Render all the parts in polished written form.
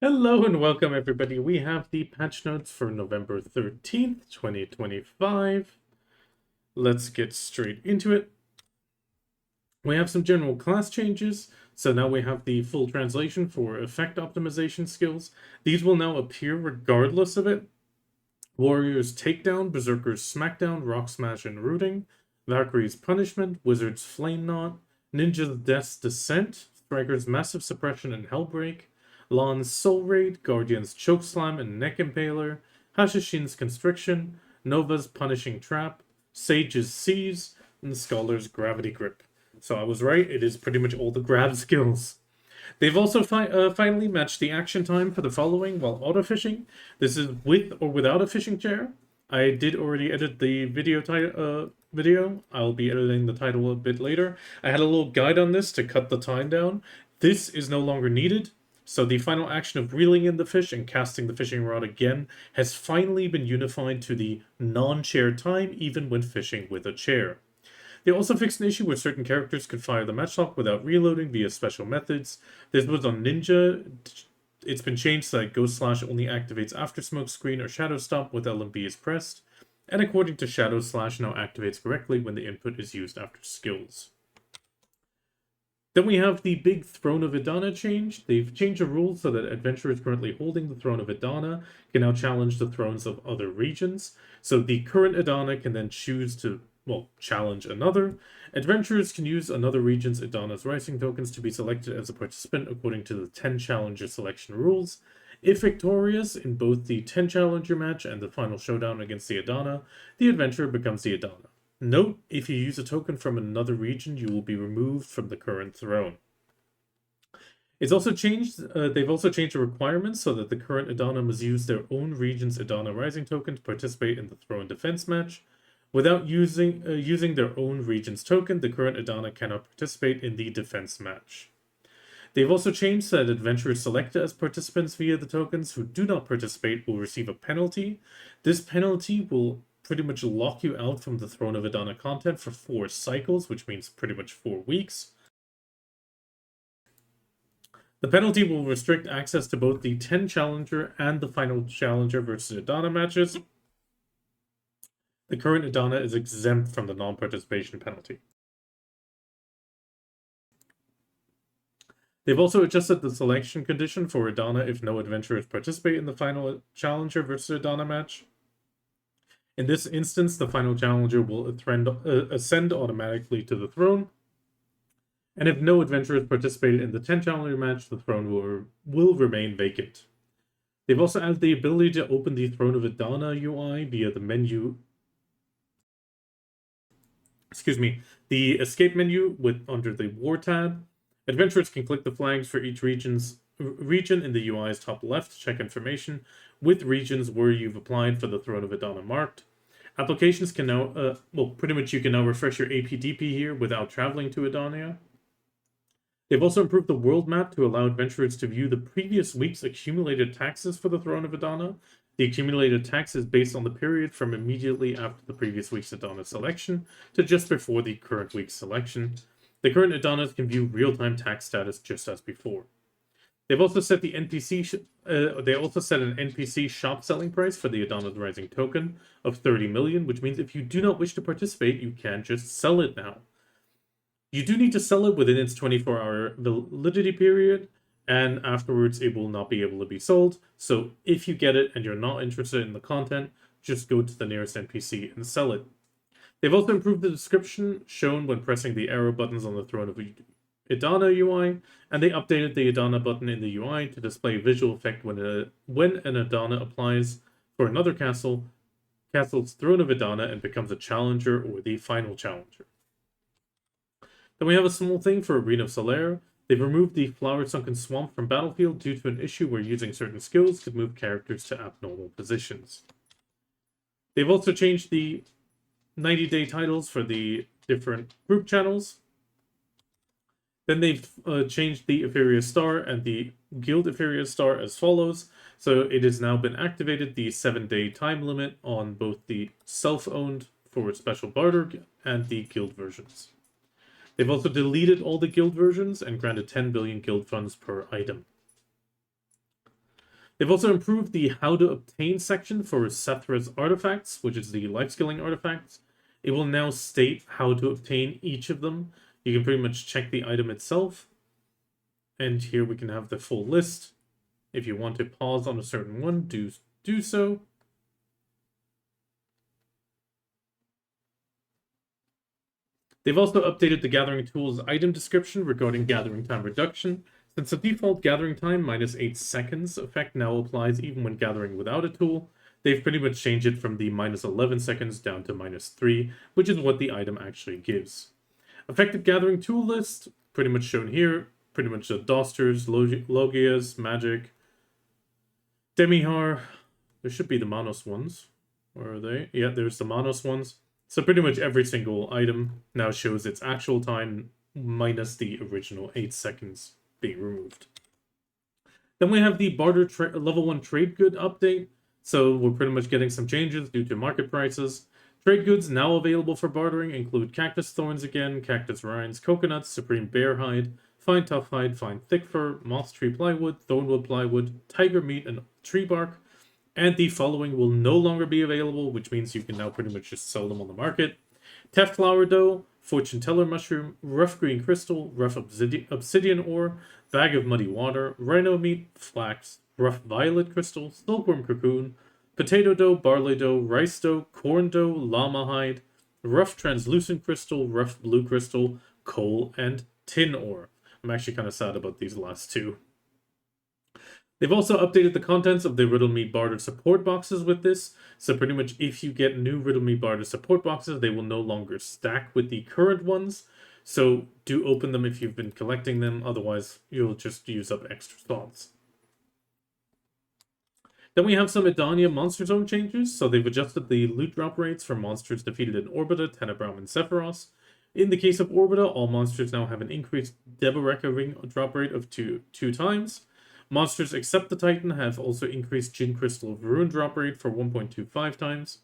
Hello and welcome everybody. We have the patch notes for November 13th, 2025. Let's get straight into it. We have some general class changes. So now we have the full translation for effect optimization skills. These will now appear regardless of it. Warriors Takedown, Berserkers Smackdown, Rock Smash and Rooting, Valkyrie's Punishment, Wizard's Flame Knot, Ninja's Death's Descent, Striker's Massive Suppression and Hellbreak, Lan's Soul Raid, Guardian's Chokeslam and Neck Impaler, Hashishin's Constriction, Nova's Punishing Trap, Sage's Seize, and Scholar's Gravity Grip. So I was right, it is pretty much all the grab skills. They've also finally matched the action time for the following while auto-fishing. This is with or without a fishing chair. I did already edit the video. I'll be editing the title a bit later. I had a little guide on this to cut the time down. This is no longer needed. So the final action of reeling in the fish and casting the fishing rod again has finally been unified to the non-chair time, even when fishing with a chair. They also fixed an issue where certain characters could fire the matchlock without reloading via special methods. This was on Ninja. It's been changed so that Ghost Slash only activates after Smoke Screen or Shadow Stomp with LMB is pressed. And according to Shadow Slash, now activates correctly when the input is used after skills. Then we have the big Throne of Edana change. They've changed the rules so that adventurers currently holding the Throne of Edana can now challenge the thrones of other regions. So the current Edana can then choose to challenge another. Adventurers can use another region's Edana's Rising tokens to be selected as a participant according to the 10 Challenger selection rules. If victorious in both the 10 Challenger match and the final showdown against the Edana, the adventurer becomes the Edana. Note, if you use a token from another region, you will be removed from the current throne. It's also changed. They've also changed the requirements so that the current Edana must use their own region's Edana Rising token to participate in the throne defense match. Without using their own region's token, the current Edana cannot participate in the defense match. They've also changed so that adventurers selected as participants via the tokens who do not participate will receive a penalty. This penalty will pretty much lock you out from the Throne of Edana content for 4 cycles, which means pretty much 4 weeks. The penalty will restrict access to both the 10 Challenger and the final Challenger versus Edana matches. The current Edana is exempt from the non-participation penalty. They've also adjusted the selection condition for Edana if no adventurers participate in the final Challenger versus Edana match. In this instance, the final Challenger will ascend automatically to the throne. And if no adventurers participated in the 10 Challenger match, the throne will remain vacant. They've also added the ability to open the Throne of Edana UI via the menu. The escape menu under the War tab. Adventurers can click the flags for each region in the UI's top left to check information, with regions where you've applied for the Throne of Edana marked. Applications can now, pretty much you can now refresh your APDP here without traveling to Edania. They've also improved the world map to allow adventurers to view the previous week's accumulated taxes for the Throne of Edana. The accumulated tax is based on the period from immediately after the previous week's Edana selection to just before the current week's selection. The current Edanas can view real-time tax status just as before. They've also set the NPC. They also set an NPC shop selling price for the Edana Rising token of 30 million, which means if you do not wish to participate, you can just sell it now. You do need to sell it within its 24-hour validity period, and afterwards it will not be able to be sold. So if you get it and you're not interested in the content, just go to the nearest NPC and sell it. They've also improved the description shown when pressing the arrow buttons on the Throne of Edana UI, and they updated the Edana button in the UI to display a visual effect when an Edana applies for another castle's Throne of Edana and becomes a challenger or the final challenger. Then we have a small thing for Arena of Solaire. They've removed the Flower Sunken Swamp from Battlefield due to an issue where using certain skills could move characters to abnormal positions. They've also changed the 90-day titles for the different group channels. Then they've changed the Etheria Star and the Guild Etheria Star as follows. So it has now been activated, the 7-day time limit on both the self-owned for special barter and the guild versions. They've also deleted all the guild versions and granted 10 billion guild funds per item. They've also improved the how to obtain section for Sethra's artifacts, which is the life-skilling artifacts. It will now state how to obtain each of them. You can pretty much check the item itself. And here we can have the full list. If you want to pause on a certain one, do so. They've also updated the Gathering Tools item description regarding gathering time reduction. Since the default gathering time -8 seconds effect now applies even when gathering without a tool, they've pretty much changed it from the -11 seconds down to -3, which is what the item actually gives. Effective gathering tool list, pretty much shown here. Pretty much the Dosters, Logias, Magic, Demihar. There should be the Manos ones. Where are they? Yeah, there's the Manos ones. So pretty much every single item now shows its actual time minus the original 8 seconds being removed. Then we have the Barter level 1 trade good update. So we're pretty much getting some changes due to market prices. Trade goods now available for bartering include cactus thorns again, cactus rinds, coconuts, supreme bear hide, fine tough hide, fine thick fur, moss tree plywood, thornwood plywood, tiger meat, and tree bark. And the following will no longer be available, which means you can now pretty much just sell them on the market. Teft flower dough, fortune teller mushroom, rough green crystal, rough obsidian ore, bag of muddy water, rhino meat, flax, rough violet crystal, silkworm cocoon, potato dough, barley dough, rice dough, corn dough, llama hide, rough translucent crystal, rough blue crystal, coal, and tin ore. I'm actually kind of sad about these last two. They've also updated the contents of the Riddle Me Barter support boxes with this. So pretty much if you get new Riddle Me Barter support boxes, they will no longer stack with the current ones. So do open them if you've been collecting them. Otherwise, you'll just use up extra slots. Then we have some Edania Monster Zone changes. So they've adjusted the loot drop rates for monsters defeated in Orbita, Tenebrum, and Sephiroth. In the case of Orbita, all monsters now have an increased Deboreka ring drop rate of two times. Monsters except the Titan have also increased Jin Crystal of Ruin drop rate for 1.25 times.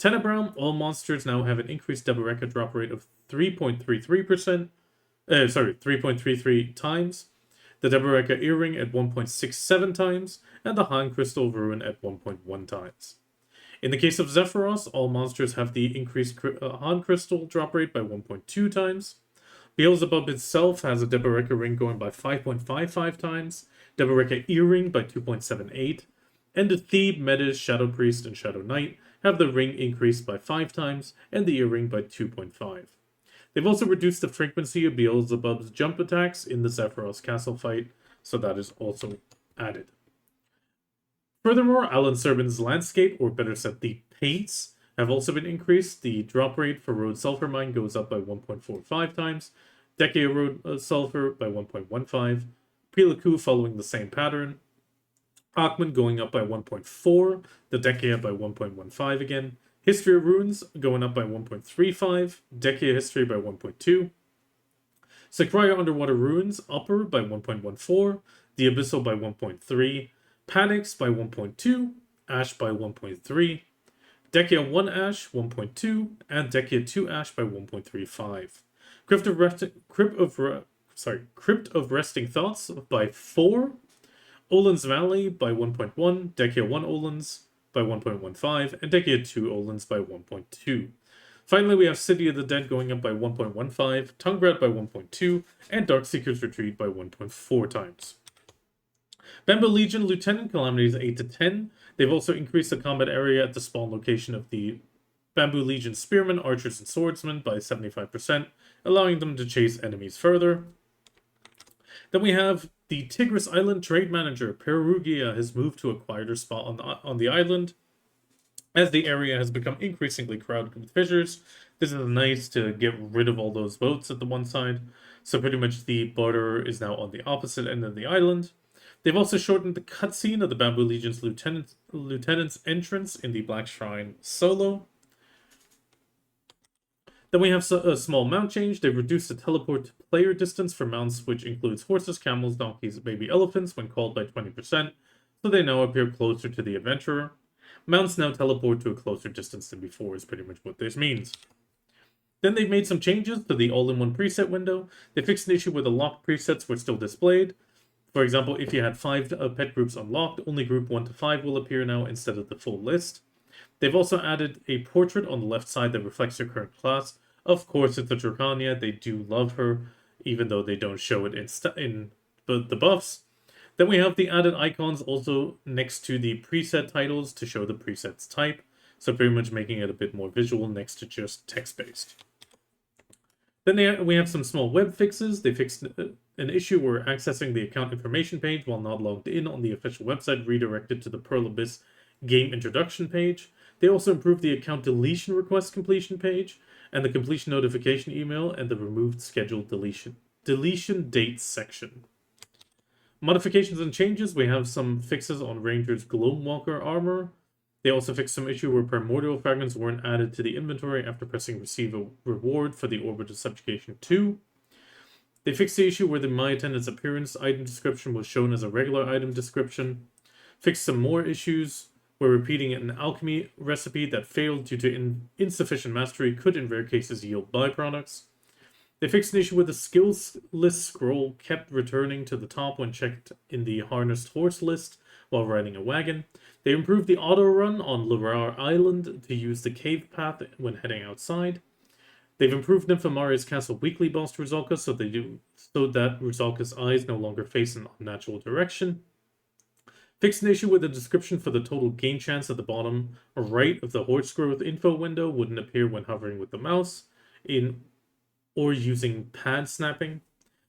Tenebrum, all monsters now have an increased Deboreka drop rate of 3.33 times. The Deboreka Earring at 1.67 times, and the Han Crystal of Ruin at 1.1 times. In the case of Zephyros, all monsters have the increased Han Crystal drop rate by 1.2 times. Beelzebub itself has a Deboreka Ring going by 5.55 times, Deboreka Earring by 2.78, and the Thebe, Metis, Shadow Priest, and Shadow Knight have the ring increased by 5 times, and the earring by 2.5. They've also reduced the frequency of Beelzebub's jump attacks in the Zephyros castle fight, so that is also added. Furthermore, Alan Serban's landscape, or better said, the paints, have also been increased. The drop rate for Road Sulfur Mine goes up by 1.45 times, Dekia Road Sulfur by 1.15, Pilaku following the same pattern, Akhman going up by 1.4, the Dekia by 1.15 again, History of Runes going up by 1.35, Dekia History by 1.2, Sakraya Underwater Runes upper by 1.14, the Abyssal by 1.3, Panics by 1.2, Ash by 1.3, Dekia 1 Ash 1.2, and Dekia 2 Ash by 1.35. Crypt of Resting Thoughts by 4, Olin's Valley by 1.1, Dekia 1 Olins by 1.15, and Dekia 2 Olins by 1.2. Finally, we have City of the Dead going up by 1.15, Tungrat by 1.2, and Darkseeker's Retreat by 1.4 times. Bamboo Legion Lieutenant Calamities 8 to 10. They've also increased the combat area at the spawn location of the Bamboo Legion Spearmen, Archers, and Swordsmen by 75%, allowing them to chase enemies further. Then we have the Tigris Island Trade Manager, Perugia, has moved to a quieter spot on the island. As the area has become increasingly crowded with fishers, this is nice to get rid of all those boats at the one side. So pretty much the Barterer is now on the opposite end of the island. They've also shortened the cutscene of the Bamboo Legion's lieutenant's entrance in the Black Shrine solo. Then we have a small mount change. They've reduced the teleport to player distance for mounts, which includes horses, camels, donkeys, and baby elephants when called by 20%, so they now appear closer to the adventurer. Mounts now teleport to a closer distance than before is pretty much what this means. Then they've made some changes to the all-in-one preset window. They fixed an issue where the locked presets were still displayed. For example, if you had 5 pet groups unlocked, only group 1 to 5 will appear now instead of the full list. They've also added a portrait on the left side that reflects your current class. Of course, it's a Dracania. They do love her, even though they don't show it in the buffs. Then we have the added icons also next to the preset titles to show the preset's type. So pretty much making it a bit more visual next to just text-based. Then we have some small web fixes. They fixed an issue where accessing the account information page while not logged in on the official website redirected to the Pearl Abyss game introduction page. They also improved the account deletion request completion page and the completion notification email and the removed scheduled deletion dates section. Modifications and changes, we have some fixes on Ranger's Gloamwalker armor. They also fixed some issue where primordial fragments weren't added to the inventory after pressing receive a reward for the Orbit of Subjugation 2. They fixed the issue where the My Attendant's appearance item description was shown as a regular item description. Fixed some more issues where repeating an alchemy recipe that failed due to insufficient mastery could in rare cases yield byproducts. They fixed an issue where the skills list scroll kept returning to the top when checked in the harnessed horse list while riding a wagon. They improved the auto run on Lurar Island to use the cave path when heading outside. They've improved Nymphomaria's Castle weekly boss to Rusalka so that Rusalka's eyes no longer face an unnatural direction. Fixed an issue with the description for the total gain chance at the bottom right of the horse growth info window wouldn't appear when hovering with the mouse or using pad snapping.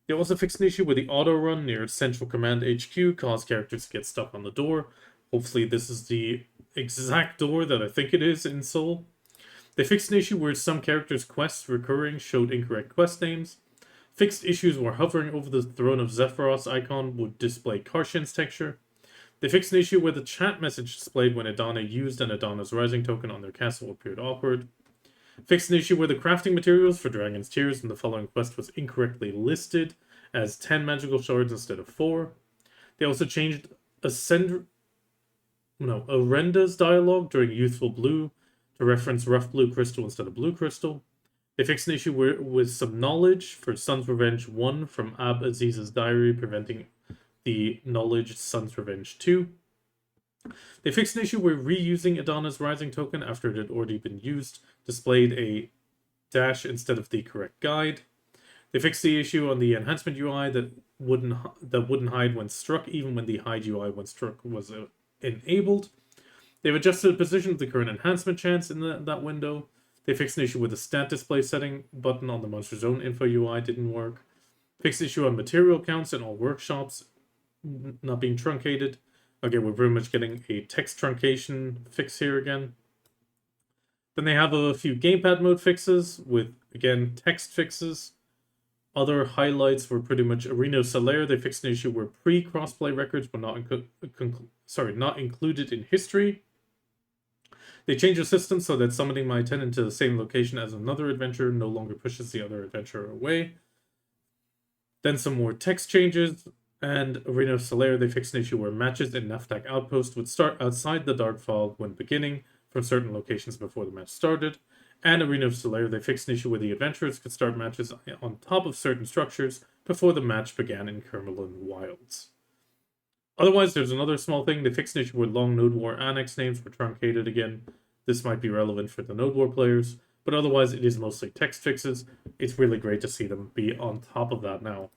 They also fixed an issue with the auto run near Central Command HQ caused characters to get stuck on the door. Hopefully this is the exact door that I think it is in Soul. They fixed an issue where some characters' quests recurring showed incorrect quest names. Fixed issues where hovering over the Throne of Zephyros icon would display Karshin's texture. They fixed an issue where the chat message displayed when Edana used an Edana's Rising token on their castle appeared awkward. Fixed an issue where the crafting materials for Dragon's Tears in the following quest was incorrectly listed as 10 magical shards instead of 4. They also changed Arenda's dialogue during Youthful Blue to reference Rough Blue Crystal instead of Blue Crystal. They fixed an issue with some knowledge for Sun's Revenge 1 from Ab Aziz's diary, preventing the knowledge Sun's Revenge 2. They fixed an issue where reusing Edana's Rising token after it had already been used displayed a dash instead of the correct guide. They fixed the issue on the enhancement UI that wouldn't hide when struck, even when the hide UI when struck was enabled. They've adjusted the position of the current enhancement chance in that window. They fixed an issue with the stat display setting button on the Monster Zone info UI didn't work. Fixed the issue on material counts in all workshops not being truncated. Okay, we're very much getting a text truncation fix here again. Then they have a few gamepad mode fixes with, again, text fixes. Other highlights were pretty much Arena Solaire. They fixed an issue where pre-crossplay records were not included in history. They changed the system so that summoning my attendant to the same location as another adventurer no longer pushes the other adventurer away. Then some more text changes. And Arena of Solaire, they fixed an issue where matches in Naftak Outpost would start outside the Dark Fog when beginning from certain locations before the match started. And Arena of Solaire, they fixed an issue where the adventurers could start matches on top of certain structures before the match began in Kermelin Wilds. Otherwise, there's another small thing. They fixed an issue where long Node War Annex names were truncated again. This might be relevant for the Node War players, but otherwise it is mostly text fixes. It's really great to see them be on top of that now.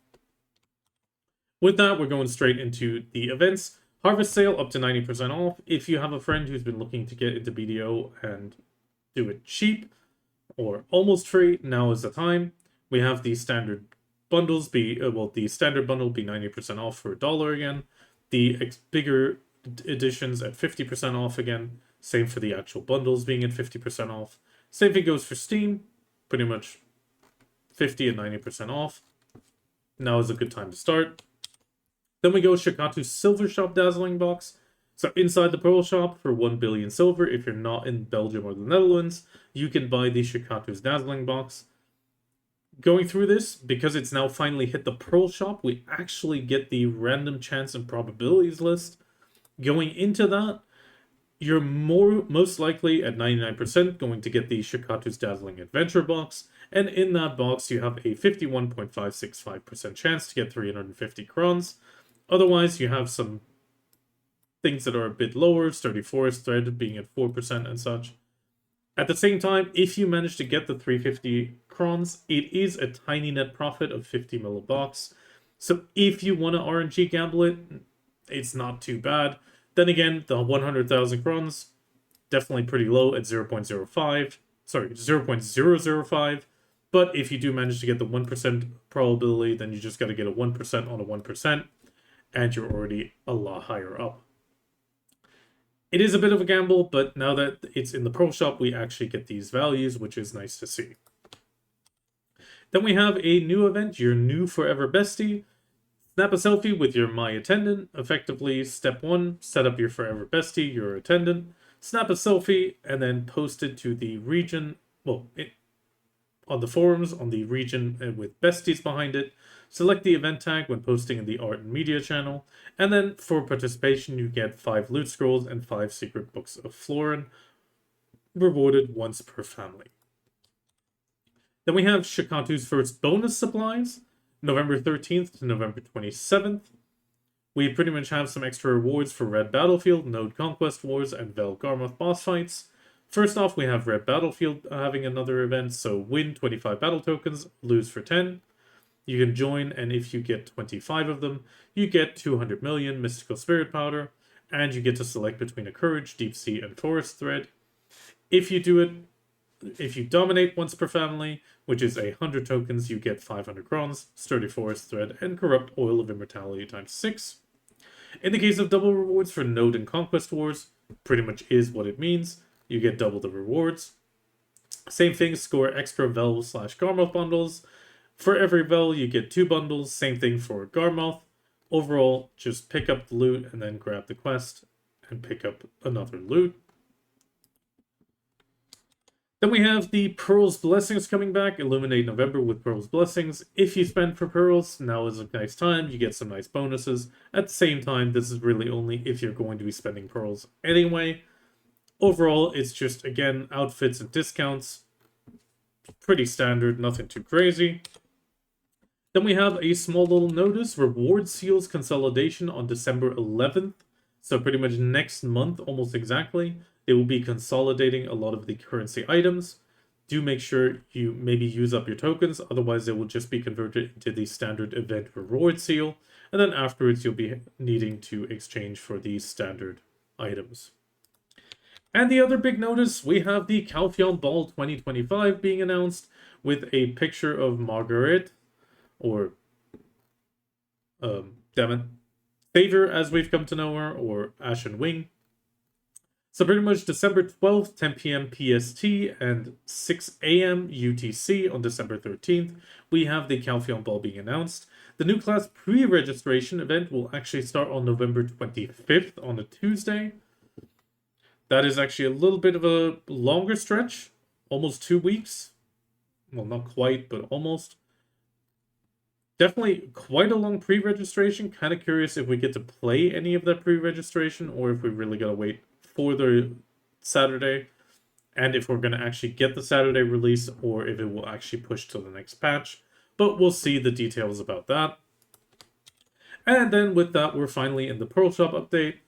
With that, we're going straight into the events. Harvest Sale up to 90% off. If you have a friend who's been looking to get into BDO and do it cheap or almost free, now is the time. We have the standard bundles the standard bundle be 90% off for $1 again. The bigger editions at 50% off again. Same for the actual bundles being at 50% off. Same thing goes for Steam. Pretty much 50 and 90% off. Now is a good time to start. Then we go Shakatu Silver Shop Dazzling Box. So inside the Pearl Shop for 1 billion silver, if you're not in Belgium or the Netherlands, you can buy the Shakatu's Dazzling Box. Going through this, because it's now finally hit the Pearl Shop, we actually get the random chance and probabilities list. Going into that, you're most likely at 99% going to get the Shakatu's Dazzling Adventure Box, and in that box you have a 51.565% chance to get 350 crowns. Otherwise, you have some things that are a bit lower, Sturdy Forest Thread being at 4% and such. At the same time, if you manage to get the 350 crons, it is a tiny net profit of 50 mil a box. So if you want to RNG gamble it, it's not too bad. Then again, the 100,000 crons, definitely pretty low at 0.05. Sorry, 0.005. But if you do manage to get the 1% probability, then you just got to get a 1% on a 1%, and you're already a lot higher up. It is a bit of a gamble, but now that it's in the Pro Shop, we actually get these values, which is nice to see. Then we have a new event, your new Forever Bestie. Snap a selfie with your My Attendant. Effectively, step 1, set up your Forever Bestie, your attendant. Snap a selfie, and then post it to the region, on the forums, on the region with besties behind it. Select the event tag when posting in the art and media channel, and then for participation you get 5 loot scrolls and 5 secret books of Florin, rewarded once per family. Then we have Shakatu's first bonus supplies, November 13th to November 27th. We pretty much have some extra rewards for Red Battlefield, Node Conquest Wars, and Vel Garmoth boss fights. First off, we have Red Battlefield having another event, so win 25 battle tokens, lose for 10. You can join, and if you get 25 of them, you get 200 million Mystical Spirit Powder, and you get to select between a Courage, Deep Sea, and Forest Thread. If you do it, if you dominate once per family, which is 100 tokens, you get 500 crons, Sturdy Forest Thread, and Corrupt Oil of Immortality times 6. In the case of double rewards for Node and Conquest Wars, pretty much is what it means. You get double the rewards. Same thing, score extra Vel/Garmoth bundles. For every Vel, you get 2 bundles. Same thing for Garmoth. Overall, just pick up the loot and then grab the quest and pick up another loot. Then we have the Pearl's Blessings coming back. Illuminate November with Pearl's Blessings. If you spend for Pearls, now is a nice time. You get some nice bonuses. At the same time, this is really only if you're going to be spending Pearls anyway. Overall, it's just, again, outfits and discounts. Pretty standard, nothing too crazy. Then we have a small little notice, Reward Seals Consolidation on December 11th. So pretty much next month, almost exactly, they will be consolidating a lot of the currency items. Do make sure you maybe use up your tokens, otherwise they will just be converted into the standard event reward seal. And then afterwards, you'll be needing to exchange for these standard items. And the other big notice, we have the Calpheon Ball 2025 being announced with a picture of Margaret, or Favor as we've come to know her, or Ashen Wing. So pretty much December 12th, 10 p.m. PST, and 6 a.m. UTC on December 13th, we have the Calpheon Ball being announced. The new class pre-registration event will actually start on November 25th on a Tuesday. That is actually a little bit of a longer stretch, almost 2 weeks. Well, not quite, but almost. Definitely quite a long pre-registration. Kind of curious if we get to play any of that pre-registration or if we really gotta wait for the Saturday. And if we're going to actually get the Saturday release or if it will actually push to the next patch. But we'll see the details about that. And then with that, we're finally in the Pearl Shop update.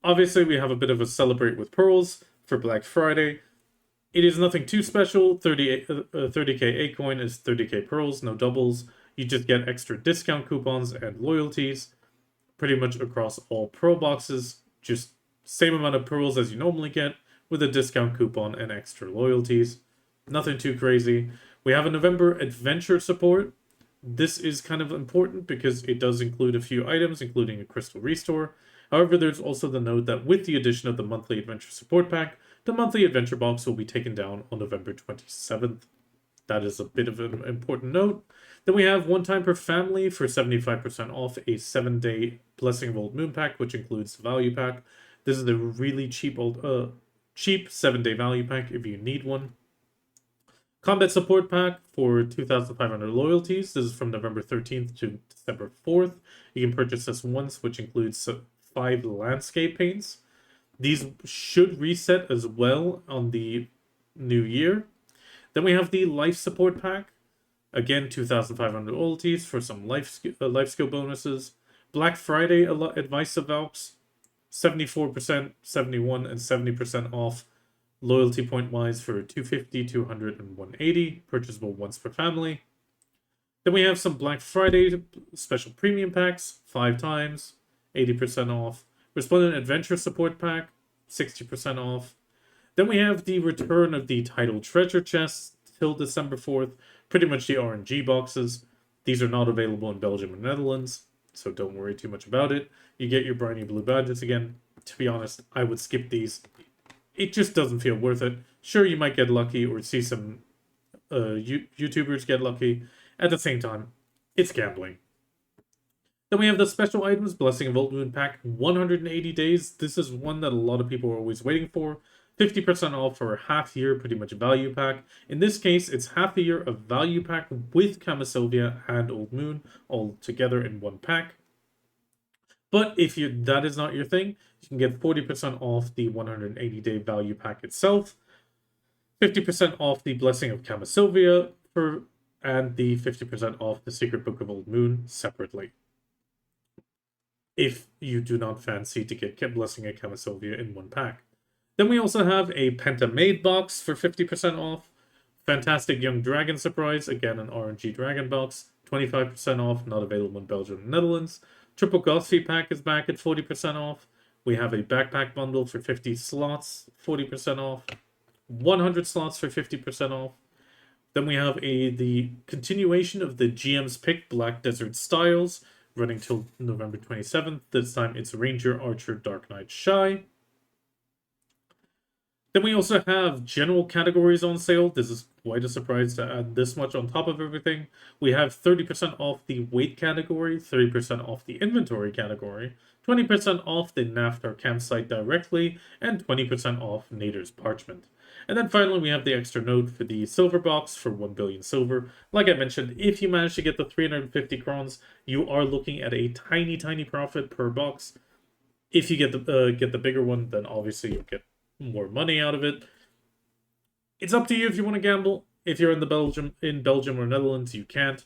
Obviously, we have a bit of a celebrate with pearls for Black Friday. It is nothing too special. 30k A coin is 30k pearls, no doubles. You just get extra discount coupons and loyalties pretty much across all pearl boxes. Just same amount of pearls as you normally get with a discount coupon and extra loyalties. Nothing too crazy. We have a November adventure support. This is kind of important because it does include a few items, including a crystal restore. However, there's also the note that with the addition of the monthly adventure support pack, the monthly adventure box will be taken down on November 27th. That is a bit of an important note. Then we have one time per family for 75% off a 7-day Blessing of Old Moon pack, which includes the value pack. This is a really cheap 7-day value pack if you need one. Combat support pack for 2,500 loyalties. This is from November 13th to December 4th. You can purchase this once, which includes 5 landscape paints. These should reset as well on the new year. Then we have the life support pack. Again, 2,500 loyalties for some life skill bonuses. Black Friday advice of Valks, 74%, 71, and 70% off loyalty point wise for 250, 200, and 180, purchasable once per family. Then we have some Black Friday special premium packs, 5 times, 80% off. Resplendent Adventure Support Pack, 60% off. Then we have the return of the Title Treasure Chests till December 4th, pretty much the RNG boxes. These are not available in Belgium or Netherlands, so don't worry too much about it. You get your briny blue badges again. To be honest, I would skip these. It just doesn't feel worth it. Sure, you might get lucky or see some YouTubers get lucky. At the same time, it's gambling. Then we have the special items, Blessing of Old Moon Pack, 180 days. This is one that a lot of people are always waiting for. 50% off for a half year, pretty much value pack. In this case, it's half a year of value pack with Camisylvia and Old Moon all together in one pack. But if that is not your thing, you can get 40% off the 180-day value pack itself, 50% off the Blessing of Camisylvia, and the 50% off the Secret Book of Old Moon separately. If you do not fancy to get Blessing of Camisylvia in one pack. Then we also have a Pentamade box for 50% off. Fantastic Young Dragon Surprise, again an RNG Dragon box, 25% off, not available in Belgium and Netherlands. Triple Gothsy pack is back at 40% off. We have a backpack bundle for 50 slots, 40% off. 100 slots for 50% off. Then we have the continuation of the GM's Pick Black Desert Styles, running till November 27th. This time it's Ranger, Archer, Dark Knight, Shy. Then we also have general categories on sale. This is quite a surprise to add this much on top of everything. We have 30% off the weight category, 30% off the inventory category, 20% off the Naftar campsite directly, and 20% off Nader's Parchment. And then finally, we have the extra note for the silver box for 1 billion silver. Like I mentioned, if you manage to get the 350 crowns, you are looking at a tiny, tiny profit per box. If you get the bigger one, then obviously you'll get more money out of it. It's up to you if you want to gamble. If you're in Belgium or Netherlands, you can't.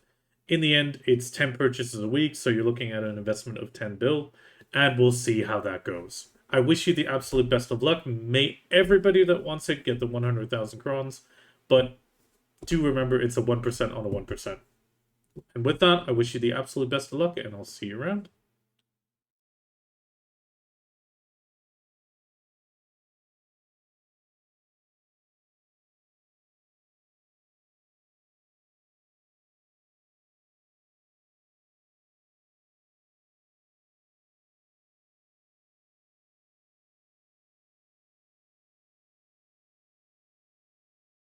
In the end, it's 10 purchases a week, so you're looking at an investment of 10 bill, and we'll see how that goes. I wish you the absolute best of luck. May everybody that wants it get the 100,000 crowns, but do remember it's a 1% on a 1%. And with that, I wish you the absolute best of luck, and I'll see you around.